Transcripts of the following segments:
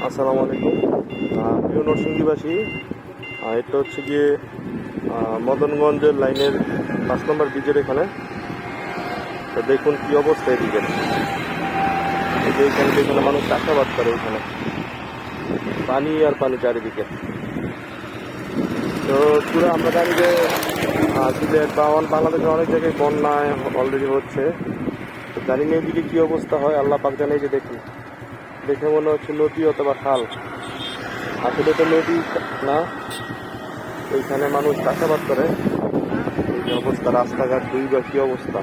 আসসালামু আলাইকুম। প্রিয় নরসিংদীবাসী, এটা হচ্ছে গিয়ে মদনগঞ্জের লাইনের 5 নম্বর ব্রিজের এখানে। তো দেখুন কি অবস্থা এদিকে। এখানে মানুষ চাষাবাদ করে, এখানে পানি আর পানি চারিদিকে। তো পুরো আমরা জানি যে সিলেট বা বাংলাদেশের অনেক জায়গায় বন্যায় অলরেডি হচ্ছে। তো জানি না এদিকে কী অবস্থা হয়, আল্লাহ পাক জানে। যে দেখুন, দেখে মনে হচ্ছে নদী অথবা খাল, আসলে তো নদী না। এইখানে মানুষ চাষাবাদ করে। এই যে অবস্থা, রাস্তাঘাট দুইবার কি অবস্থা।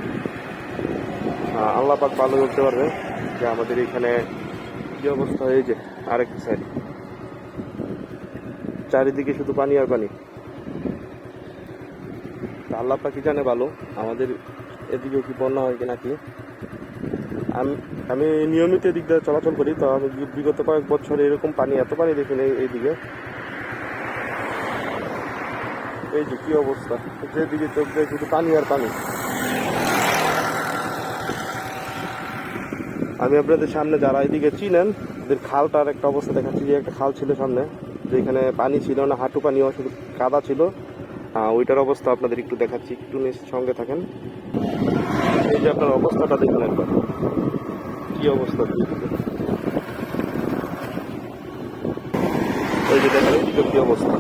আল্লাহ পাক ভালো বলতে পারবে যে আমাদের এখানে কি অবস্থা। এই যে আরেকটি সাইড, চারিদিকে শুধু পানি আর পানি। আল্লাহ পাক কি জানে ভালো আমাদের এদিকেও কি বন্যা হয় কি নাকি। আমি নিয়মিত এদিক দিয়ে চলাচল করি, তো আমি বিগত কয়েক বছর এরকম পানি, এত পানি দেখিনি এইদিকে। এই যে কি অবস্থা, যেদিকে চোখ দেয় শুধু পানি আর পানি। আমি আপনাদের সামনে, যারা এদিকে চিনেন, এদের খালটার একটা অবস্থা দেখাচ্ছি। যে একটা খাল ছিল সামনে, যেখানে পানি ছিল না, হাঁটু পানিও, শুধু কাদা ছিল। ওইটার অবস্থা আপনাদের একটু দেখাচ্ছি, একটু সঙ্গে থাকেন। এই যে আপনার অবস্থাটা দেখুন একবার, কি অবস্থা। ওই যে দেখেন এদিকে কি অবস্থা।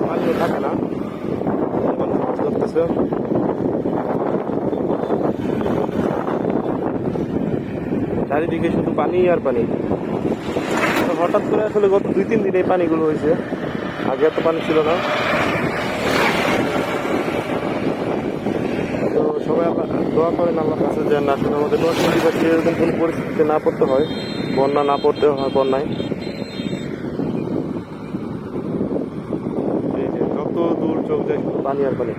পানিও থাকে না, মাছ ধরতেছে। চারিদিকে শুধু পানি আর পানি। হঠাৎ করে আসলে গত 2-3 দিন এই পানিগুলো হয়েছে, আগে এত পানি ছিল না। তো সবাই দোয়া করেন আল্লাহর কাছে যে না, আসলে আমাদের নরসিংদীবাসী এরকম কোনো পরিস্থিতিতে না পড়তে হয়, বন্যা না পড়তে হয় বন্যায়। এই যে যত দূর চোখ যায় শুধু পানি আর পানি।